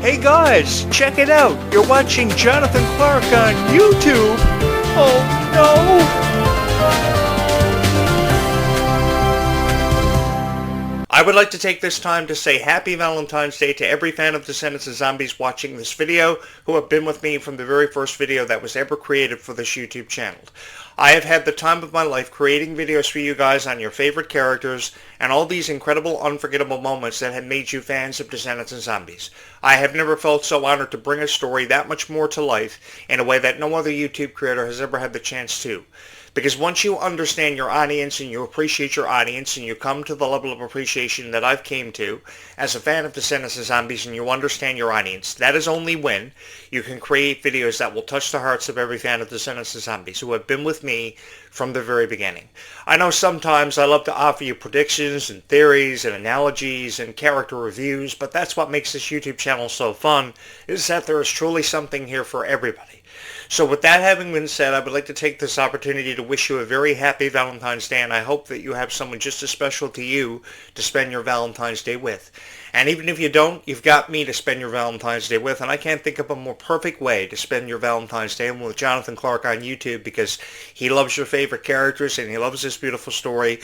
Hey guys, check it out. You're watching Jonathan Clarke on YouTube. Oh no! I would like to take this time to say Happy Valentine's Day to every fan of Descendants and Zombies watching this video who have been with me from the very first video that was ever created for this YouTube channel. I have had the time of my life creating videos for you guys on your favorite characters and all these incredible, unforgettable moments that have made you fans of Descendants and Zombies. I have never felt so honored to bring a story that much more to life in a way that no other YouTube creator has ever had the chance to. Because once you understand your audience and you appreciate your audience and you come to the level of appreciation that I've came to as a fan of Descendants and Zombies and you understand your audience, that is only when you can create videos that will touch the hearts of every fan of Descendants and Zombies who have been with me from the very beginning. I know sometimes I love to offer you predictions and theories and analogies and character reviews, but that's what makes this YouTube channel so fun, is that there is truly something here for everybody. So with that having been said, I would like to take this opportunity to wish you a very happy Valentine's Day, and I hope that you have someone just as special to you to spend your Valentine's Day with. And even if you don't, you've got me to spend your Valentine's Day with, and I can't think of a more perfect way to spend your Valentine's Day than with Jonathan Clarke on YouTube, because he loves your favorite characters and he loves this beautiful story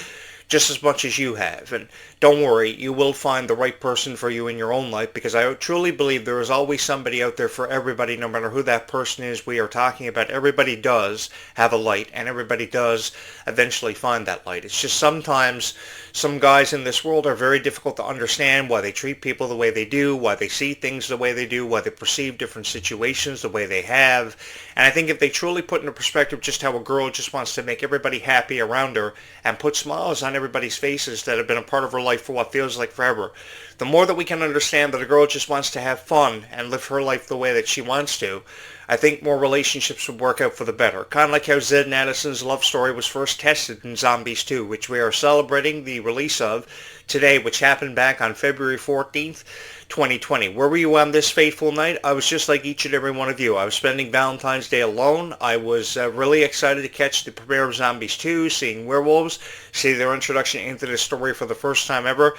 just as much as you have. And don't worry, you will find the right person for you in your own life, because I truly believe there is always somebody out there for everybody, no matter who that person is we are talking about. Everybody does have a light, and everybody does eventually find that light. It's just sometimes some guys in this world are very difficult to understand, why they treat people the way they do, why they see things the way they do, why they perceive different situations the way they have. And I think if they truly put into perspective just how a girl just wants to make everybody happy around her and put smiles on everybody's faces that have been a part of her life for what feels like forever, the more that we can understand that a girl just wants to have fun and live her life the way that she wants to, I think more relationships would work out for the better. Kind of like how Zed and Addison's love story was first tested in Zombies 2, which we are celebrating the release of today, which happened back on February 14th, 2020. Where were you on this fateful night? I was just like each and every one of you. I was spending Valentine's Day alone. I was really excited to catch the premiere of Zombies 2, seeing werewolves, see their introduction into this story for the first time ever.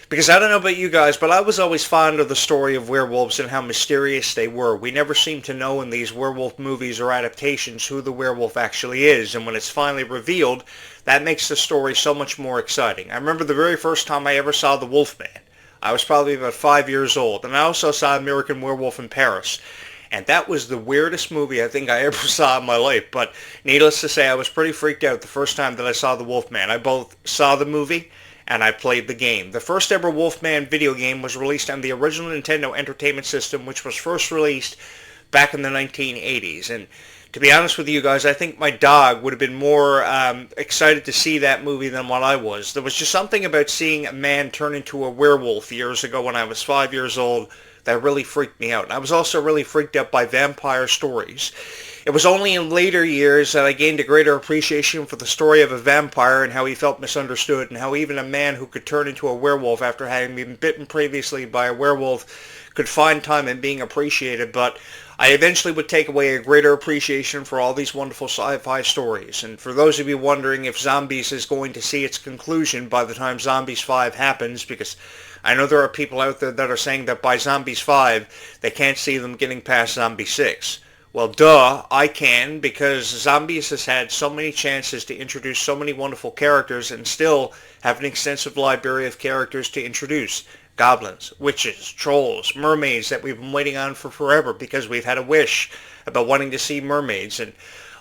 Because I don't know about you guys, but I was always fond of the story of werewolves and how mysterious they were. We never seem to know in these werewolf movies or adaptations who the werewolf actually is. And when it's finally revealed, that makes the story so much more exciting. I remember the very first time I ever saw The Wolfman. I was probably about 5 years old. And I also saw American Werewolf in Paris. And that was the weirdest movie I think I ever saw in my life. But needless to say, I was pretty freaked out the first time that I saw The Wolfman. I both saw the movie and I played the game. The first ever Wolfman video game was released on the original Nintendo Entertainment System, which was first released back in the 1980s. And to be honest with you guys, I think my dog would have been more excited to see that movie than what I was. There was just something about seeing a man turn into a werewolf years ago when I was 5 years old that really freaked me out. And I was also really freaked out by vampire stories. It was only in later years that I gained a greater appreciation for the story of a vampire and how he felt misunderstood, and how even a man who could turn into a werewolf after having been bitten previously by a werewolf could find time in being appreciated. But I eventually would take away a greater appreciation for all these wonderful sci-fi stories. And for those of you wondering if Zombies is going to see its conclusion by the time Zombies 5 happens, because I know there are people out there that are saying that by Zombies 5 they can't see them getting past Zombie 6. Well, duh, I can, because Zombies has had so many chances to introduce so many wonderful characters and still have an extensive library of characters to introduce. Goblins, witches, trolls, mermaids that we've been waiting on for forever because we've had a wish about wanting to see mermaids. And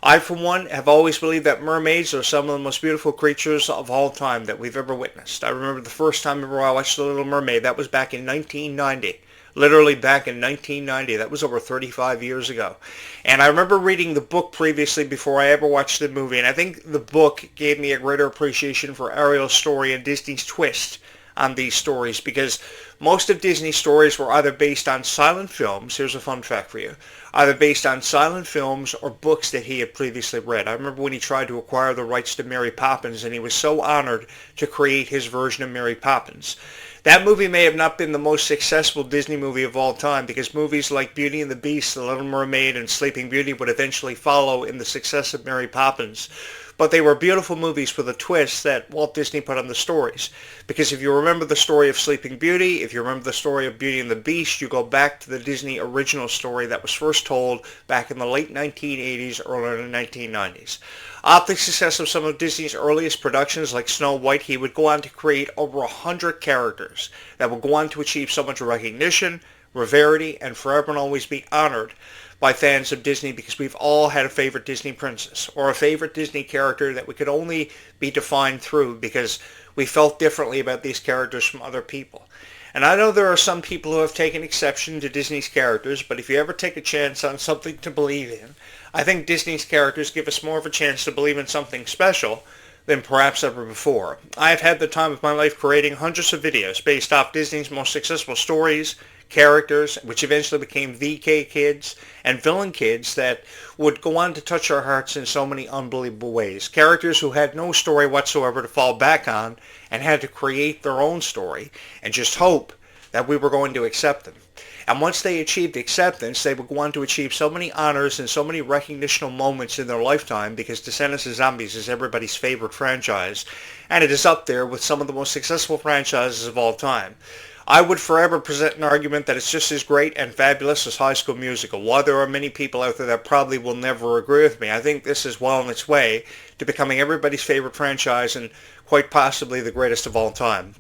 I, for one, have always believed that mermaids are some of the most beautiful creatures of all time that we've ever witnessed. I remember the first time ever I watched The Little Mermaid. That was back in 1990. Literally back in 1990. That was over 35 years ago. And I remember reading the book previously before I ever watched the movie. And I think the book gave me a greater appreciation for Ariel's story and Disney's twist on these stories, because most of Disney's stories were either based on silent films. Here's a fun fact for you. Either based on silent films or books that he had previously read. I remember when he tried to acquire the rights to Mary Poppins, and he was so honored to create his version of Mary Poppins. That movie may have not been the most successful Disney movie of all time, because movies like Beauty and the Beast, The Little Mermaid, and Sleeping Beauty would eventually follow in the success of Mary Poppins. but they were beautiful movies with a twist that Walt Disney put on the stories. Because if you remember the story of Sleeping Beauty, if you remember the story of Beauty and the Beast, you go back to the Disney original story that was first told back in the late 1980s, early 1990s. After the success of some of Disney's earliest productions like Snow White, he would go on to create over 100 characters that would go on to achieve so much recognition, rarity, and forever and always be honored by fans of Disney, because we've all had a favorite Disney princess or a favorite Disney character that we could only be defined through because we felt differently about these characters from other people. And I know there are some people who have taken exception to Disney's characters, but if you ever take a chance on something to believe in, I think Disney's characters give us more of a chance to believe in something special than perhaps ever before. I have had the time of my life creating hundreds of videos based off Disney's most successful stories, characters, which eventually became VK kids and villain kids that would go on to touch our hearts in so many unbelievable ways. Characters who had no story whatsoever to fall back on and had to create their own story and just hope that we were going to accept them. And once they achieved acceptance, they would go on to achieve so many honors and so many recognitional moments in their lifetime, because Descendants of Zombies is everybody's favorite franchise, and it is up there with some of the most successful franchises of all time. I would forever present an argument that it's just as great and fabulous as High School Musical. While there are many people out there that probably will never agree with me, I think this is well on its way to becoming everybody's favorite franchise and quite possibly the greatest of all time.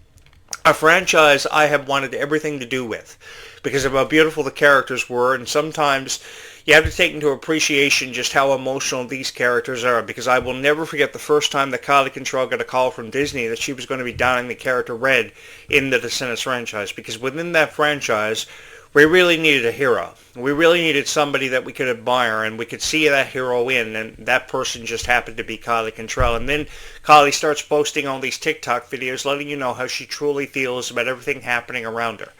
A franchise I have wanted everything to do with because of how beautiful the characters were, and sometimes you have to take into appreciation just how emotional these characters are, because I will never forget the first time that Kylie Control got a call from Disney that she was going to be donning the character Red in the Descendants franchise, because within that franchise we really needed a hero. We really needed somebody that we could admire and we could see that hero in, and that person just happened to be Kylie Control. And then Kylie starts posting all these TikTok videos letting you know how she truly feels about everything happening around her.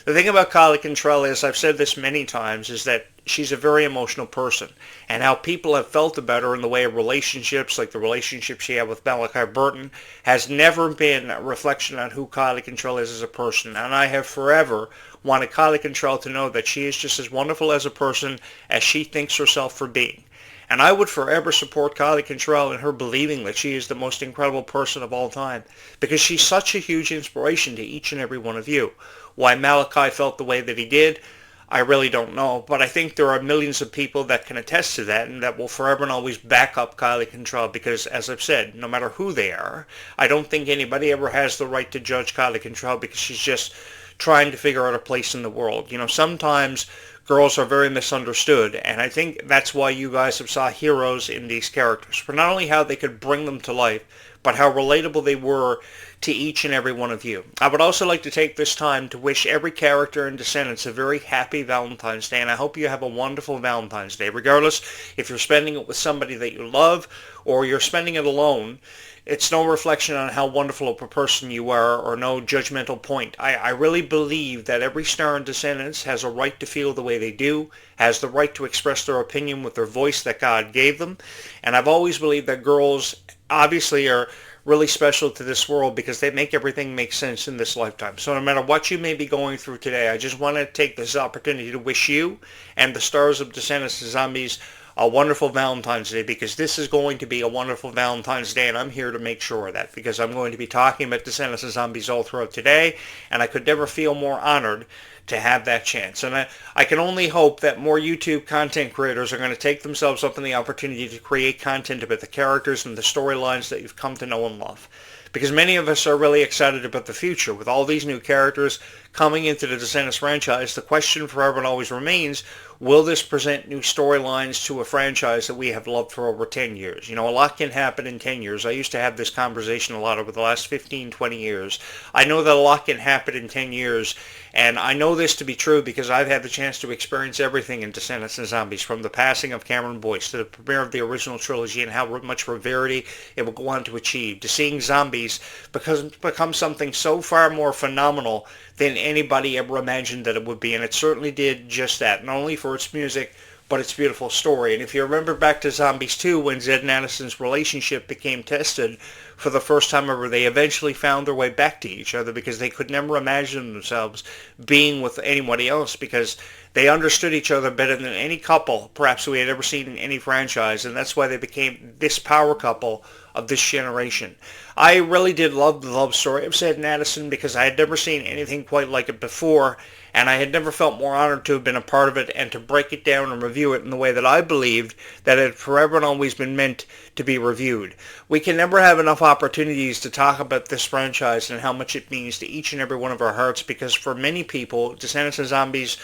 The thing about Kylie Control is, I've said this many times, is that she's a very emotional person, and how people have felt about her in the way of relationships, like the relationship she had with Malachi Burton, has never been a reflection on who Kylie Control is as a person. And I have forever wanted Kylie Control to know that she is just as wonderful as a person as she thinks herself for being. And I would forever support Kylie Control in her believing that she is the most incredible person of all time, because she's such a huge inspiration to each and every one of you. Why Malachi felt the way that he did, I really don't know, but I think there are millions of people that can attest to that and that will forever and always back up Kylie Control, because, as I've said, no matter who they are, I don't think anybody ever has the right to judge Kylie Control, because she's just trying to figure out a place in the world. You know, sometimes girls are very misunderstood, and I think that's why you guys have saw heroes in these characters, for not only how they could bring them to life, but how relatable they were to each and every one of you. I would also like to take this time to wish every character in Descendants a very happy Valentine's Day, and I hope you have a wonderful Valentine's Day. Regardless if you're spending it with somebody that you love or you're spending it alone, it's no reflection on how wonderful of a person you are, or no judgmental point. I really believe that every star in Descendants has a right to feel the way they do, has the right to express their opinion with their voice that God gave them, and I've always believed that girls obviously are really special to this world because they make everything make sense in this lifetime. So no matter what you may be going through today, I just want to take this opportunity to wish you and the stars of Descendants of Zombies a wonderful Valentine's Day, because this is going to be a wonderful Valentine's Day, and I'm here to make sure of that, because I'm going to be talking about Descendants of Zombies all throughout today, and I could never feel more honored to have that chance. And I can only hope that more YouTube content creators are going to take themselves up on the opportunity to create content about the characters and the storylines that you've come to know and love. Because many of us are really excited about the future. With all these new characters coming into the Descendants franchise, the question forever and always remains, will this present new storylines to a franchise that we have loved for over 10 years? You know, a lot can happen in 10 years. I used to have this conversation a lot over the last 15, 20 years. I know that a lot can happen in 10 years, and I know this to be true because I've had the chance to experience everything in Descendants and Zombies, from the passing of Cameron Boyce to the premiere of the original trilogy and how much rarity it will go on to achieve, to seeing zombies become something so far more phenomenal than anybody ever imagined that it would be. And it certainly did just that, not only for its music, but it's a beautiful story. And if you remember back to Zombies 2, when Zed and Addison's relationship became tested for the first time ever, they eventually found their way back to each other because they could never imagine themselves being with anybody else, because they understood each other better than any couple perhaps we had ever seen in any franchise, and that's why they became this power couple of this generation. I really did love the love story of Zed and Addison because I had never seen anything quite like it before, and I had never felt more honored to have been a part of it and to break it down and review it in the way that I believed that it had forever and always been meant to be reviewed. We can never have enough opportunities to talk about this franchise and how much it means to each and every one of our hearts, because for many people, Descendants of Zombies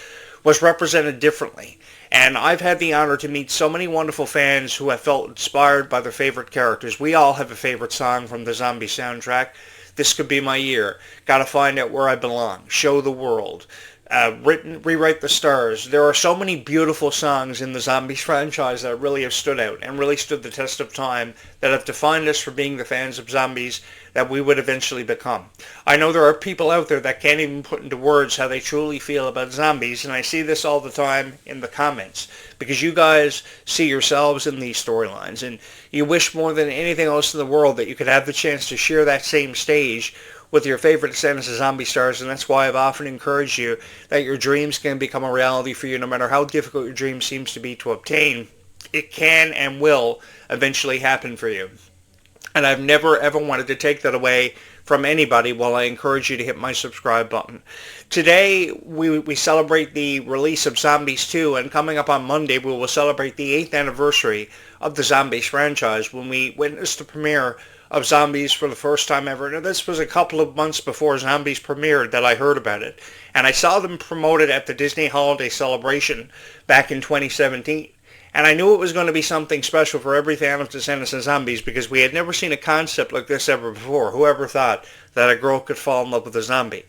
was represented differently. And I've had the honor to meet so many wonderful fans who have felt inspired by their favorite characters. We all have a favorite song from the Zombie soundtrack. This Could Be My Year, Gotta Find Out Where I Belong, Show the World, Rewrite the Stars. There are so many beautiful songs in the Zombies franchise that really have stood out and really stood the test of time, that have defined us for being the fans of zombies that we would eventually become. I know there are people out there that can't even put into words how they truly feel about zombies, and I see this all the time in the comments, because you guys see yourselves in these storylines, and you wish more than anything else in the world that you could have the chance to share that same stage with your favorite Descendants of Zombie stars, and that's why I've often encouraged you that your dreams can become a reality for you. No matter how difficult your dream seems to be to obtain, it can and will eventually happen for you. And I've never ever wanted to take that away from anybody, while I encourage you to hit my subscribe button. Today we celebrate the release of Zombies 2, and coming up on Monday we will celebrate the 8th anniversary of the Zombies franchise, when we witnessed the premiere of Zombies for the first time ever. Now, this was a couple of months before Zombies premiered that I heard about it, and I saw them promoted at the Disney Holiday Celebration back in 2017. And I knew it was going to be something special for every fan of Descendants of Zombies, because we had never seen a concept like this ever before. Whoever thought that a girl could fall in love with a zombie?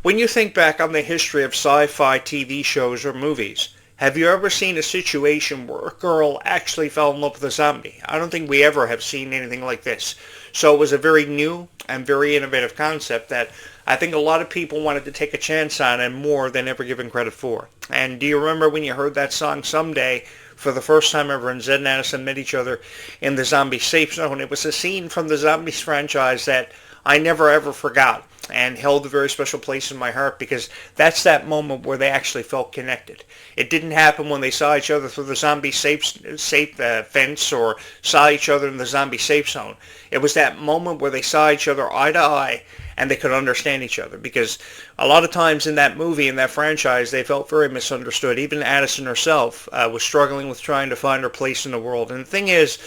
When you think back on the history of sci-fi TV shows or movies, have you ever seen a situation where a girl actually fell in love with a zombie? I don't think we ever have seen anything like this. So it was a very new and very innovative concept that I think a lot of people wanted to take a chance on, and more than ever given credit for. And do you remember when you heard that song Someday for the first time ever, and Zed and Addison met each other in the Zombie Safe Zone? It was a scene from the Zombies franchise that I never ever forgot, and held a very special place in my heart, because that's that moment where they actually felt connected. It didn't happen when they saw each other through the zombie safe fence, or saw each other in the zombie safe zone. It was that moment where they saw each other eye to eye, and they could understand each other, because a lot of times in that movie, in that franchise, they felt very misunderstood. Even Addison herself was struggling with trying to find her place in the world. And the thing is,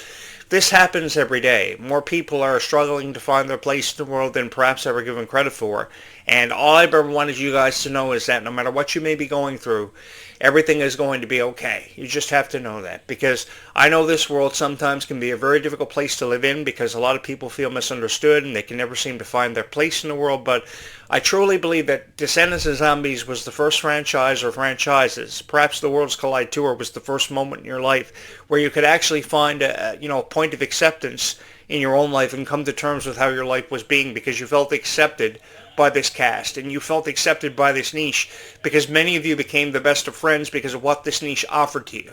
this happens every day. More people are struggling to find their place in the world than perhaps ever given credit for. And all I've ever wanted you guys to know is that no matter what you may be going through, everything is going to be okay. You just have to know that, because I know this world sometimes can be a very difficult place to live in, because a lot of people feel misunderstood and they can never seem to find their place in the world. But I truly believe that Descendants of Zombies was the first franchise, or franchises, perhaps the Worlds Collide Tour was the first moment in your life where you could actually find a point of acceptance in your own life and come to terms with how your life was being, because you felt accepted by this cast, and you felt accepted by this niche, because many of you became the best of friends because of what this niche offered to you.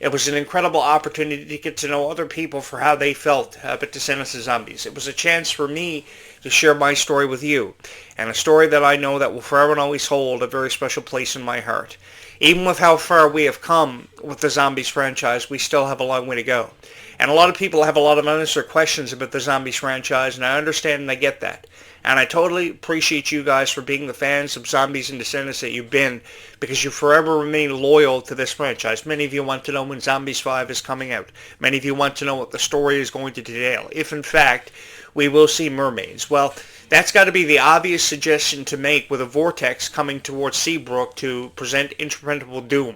It was an incredible opportunity to get to know other people for how they felt about Descendants of Zombies. It was a chance for me to share my story with you, and a story that I know that will forever and always hold a very special place in my heart. Even with how far we have come with the Zombies franchise, we still have a long way to go. And a lot of people have a lot of unanswered questions about the Zombies franchise, and I understand and I get that. And I totally appreciate you guys for being the fans of Zombies and Descendants that you've been, because you forever remain loyal to this franchise. Many of you want to know when Zombies 5 is coming out. Many of you want to know what the story is going to detail, if in fact we will see mermaids. Well, that's got to be the obvious suggestion to make with a vortex coming towards Seabrook to present interpretable doom,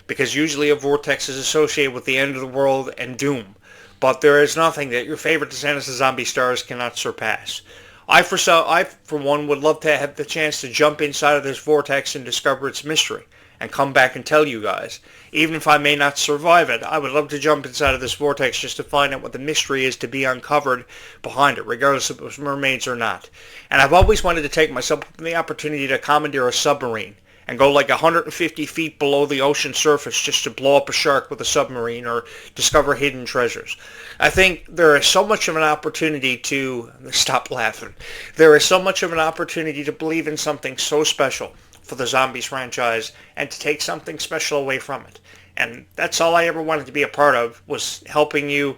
because usually a vortex is associated with the end of the world and doom. But there is nothing that your favorite Descendants of Zombie stars cannot surpass. I, for one, would love to have the chance to jump inside of this vortex and discover its mystery, and come back and tell you guys. Even if I may not survive it, I would love to jump inside of this vortex just to find out what the mystery is to be uncovered behind it, regardless if it was mermaids or not. And I've always wanted to take myself the opportunity to commandeer a submarine and go like 150 feet below the ocean surface just to blow up a shark with a submarine or discover hidden treasures. I think there is so much of an opportunity to stop laughing. There is so much of an opportunity to believe in something so special for the Zombies franchise and to take something special away from it. And that's all I ever wanted to be a part of, was helping you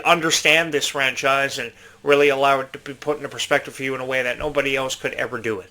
understand this franchise and really allow it to be put into perspective for you in a way that nobody else could ever do it.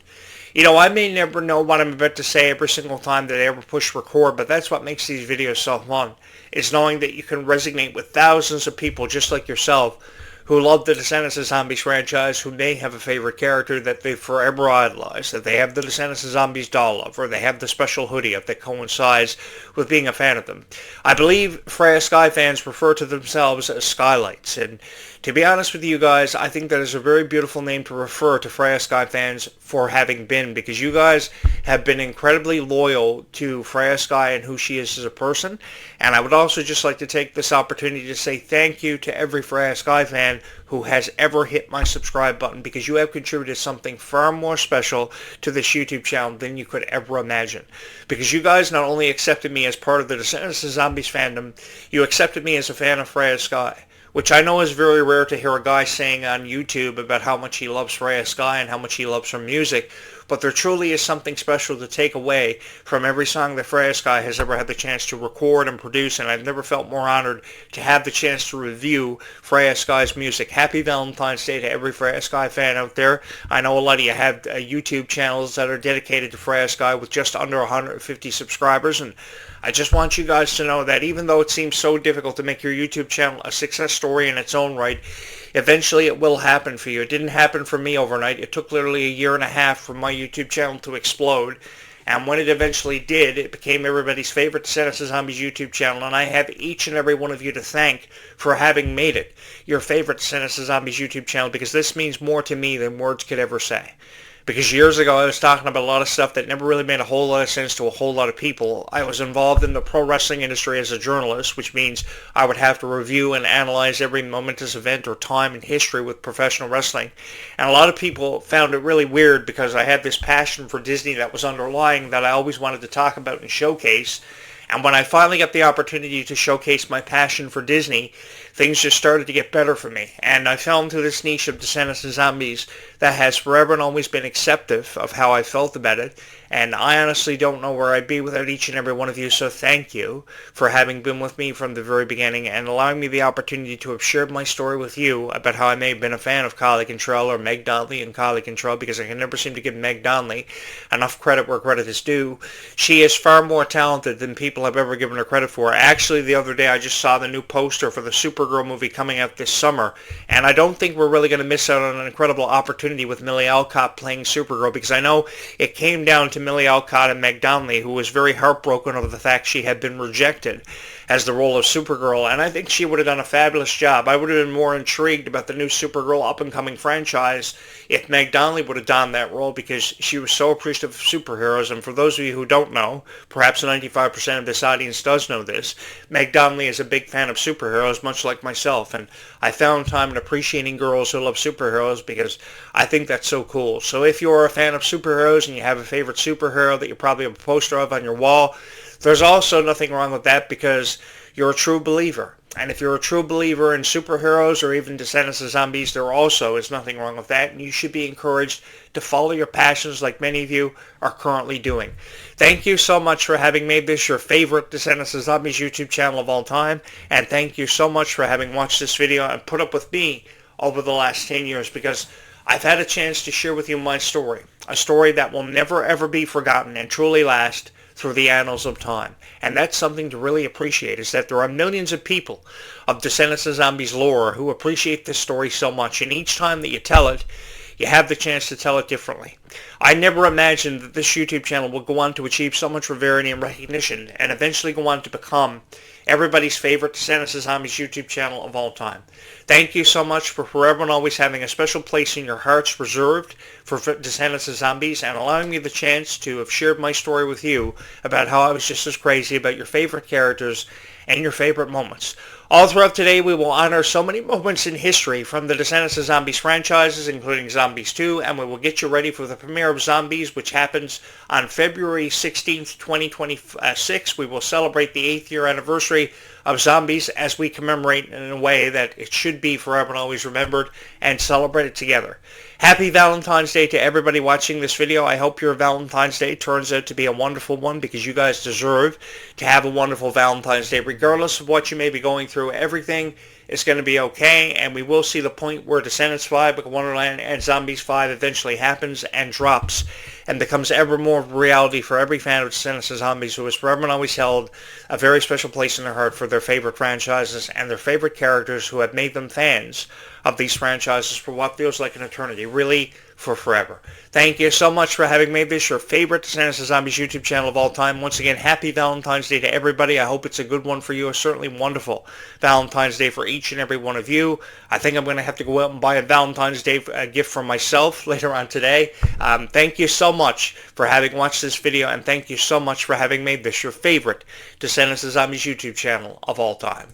You know, I may never know what I'm about to say every single time that I ever push record, but that's what makes these videos so fun, is knowing that you can resonate with thousands of people just like yourself who love the Descendants of Zombies franchise, who may have a favorite character that they forever idolize, that they have the Descendants of Zombies doll of, or they have the special hoodie of that coincides with being a fan of them. I believe Freya Sky fans refer to themselves as Skylights, and to be honest with you guys, I think that is a very beautiful name to refer to Freya Sky fans for having been, because you guys have been incredibly loyal to Freya Sky and who she is as a person. And I would also just like to take this opportunity to say thank you to every Freya Sky fan who has ever hit my subscribe button, because you have contributed something far more special to this YouTube channel than you could ever imagine. Because you guys not only accepted me as part of the Descendants of Zombies fandom, you accepted me as a fan of Freya Sky, which I know is very rare to hear a guy saying on YouTube about how much he loves Freya Sky and how much he loves her music, but there truly is something special to take away from every song that Freya Sky has ever had the chance to record and produce, and I've never felt more honored to have the chance to review Freya Sky's music. Happy Valentine's Day to every Freya Sky fan out there. I know a lot of you have YouTube channels that are dedicated to Freya Sky with just under 150 subscribers, and I just want you guys to know that even though it seems so difficult to make your YouTube channel a success story in its own right, eventually it will happen for you. It didn't happen for me overnight. It took literally a year and a half for my YouTube channel to explode. And when it eventually did, it became everybody's favorite Descendants of Zombies YouTube channel. And I have each and every one of you to thank for having made it your favorite Descendants of Zombies YouTube channel, because this means more to me than words could ever say. Because years ago I was talking about a lot of stuff that never really made a whole lot of sense to a whole lot of people. I was involved in the pro wrestling industry as a journalist, which means I would have to review and analyze every momentous event or time in history with professional wrestling. And a lot of people found it really weird because I had this passion for Disney that was underlying that I always wanted to talk about and showcase. And when I finally got the opportunity to showcase my passion for Disney, things just started to get better for me. And I fell into this niche of Descendants of Zombies that has forever and always been acceptive of how I felt about it. And I honestly don't know where I'd be without each and every one of you, so thank you for having been with me from the very beginning and allowing me the opportunity to have shared my story with you about how I may have been a fan of Kylie Cantrell or Meg Donnelly and Kylie Cantrell, because I can never seem to give Meg Donnelly enough credit where credit is due. She is far more talented than people have ever given her credit for. Actually, the other day I just saw the new poster for the Supergirl movie coming out this summer, and I don't think we're really going to miss out on an incredible opportunity with Millie Alcott playing Supergirl, because I know it came down to Millie Alcott and Meg Donnelly, who was very heartbroken over the fact she had been rejected as the role of Supergirl, and I think she would have done a fabulous job. I would have been more intrigued about the new Supergirl up-and-coming franchise if Meg Donnelly would have done that role, because she was so appreciative of superheroes. And for those of you who don't know, perhaps 95% of this audience does know this, Meg Donnelly is a big fan of superheroes, much like myself, and I found time in appreciating girls who love superheroes because I think that's so cool. So if you're a fan of superheroes and you have a favorite superhero that you probably have a poster of on your wall, there's also nothing wrong with that, because you're a true believer. And if you're a true believer in superheroes or even Descendants of Zombies, there also is nothing wrong with that, and you should be encouraged to follow your passions like many of you are currently doing. Thank you so much for having made this your favorite Descendants of Zombies YouTube channel of all time, and thank you so much for having watched this video and put up with me over the last 10 years, because I've had a chance to share with you my story, a story that will never ever be forgotten and truly last through the annals of time. And that's something to really appreciate, is that there are millions of people of Descendants of Zombies lore who appreciate this story so much, and each time that you tell it, you have the chance to tell it differently. I never imagined that this YouTube channel would go on to achieve so much rarity and recognition, and eventually go on to become everybody's favorite Descendants of Zombies YouTube channel of all time. Thank you so much for forever and always having a special place in your hearts reserved for Descendants of Zombies, and allowing me the chance to have shared my story with you about how I was just as crazy about your favorite characters and your favorite moments. All throughout today, we will honor so many moments in history from the Descendants of Zombies franchises, including Zombies 2, and we will get you ready for the premiere of Zombies, which happens on February 16th, 2026. We will celebrate the 8th year anniversary of Zombies as we commemorate in a way that it should be forever and always remembered, and celebrate it together. Happy Valentine's Day to everybody watching this video. I hope your Valentine's Day turns out to be a wonderful one, because you guys deserve to have a wonderful Valentine's Day. Regardless of what you may be going through, everything is going to be okay, and we will see the point where Descendants 5, Book of Wonderland, and Zombies 5 eventually happens and drops and becomes ever more of a reality for every fan of Descendants of Zombies who has forever and always held a very special place in their heart for their favorite franchises and their favorite characters who have made them fans of these franchises for what feels like an eternity, really for forever. Thank you so much for having made this your favorite Descendants of Zombies YouTube channel of all time. Once again, happy Valentine's Day to everybody. I hope it's a good one for you, a certainly wonderful Valentine's Day for each and every one of you. I think I'm going to have to go out and buy a Valentine's Day gift for myself later on today. Thank you so much for having watched this video, and thank you so much for having made this your favorite Descendants of Zombies YouTube channel of all time.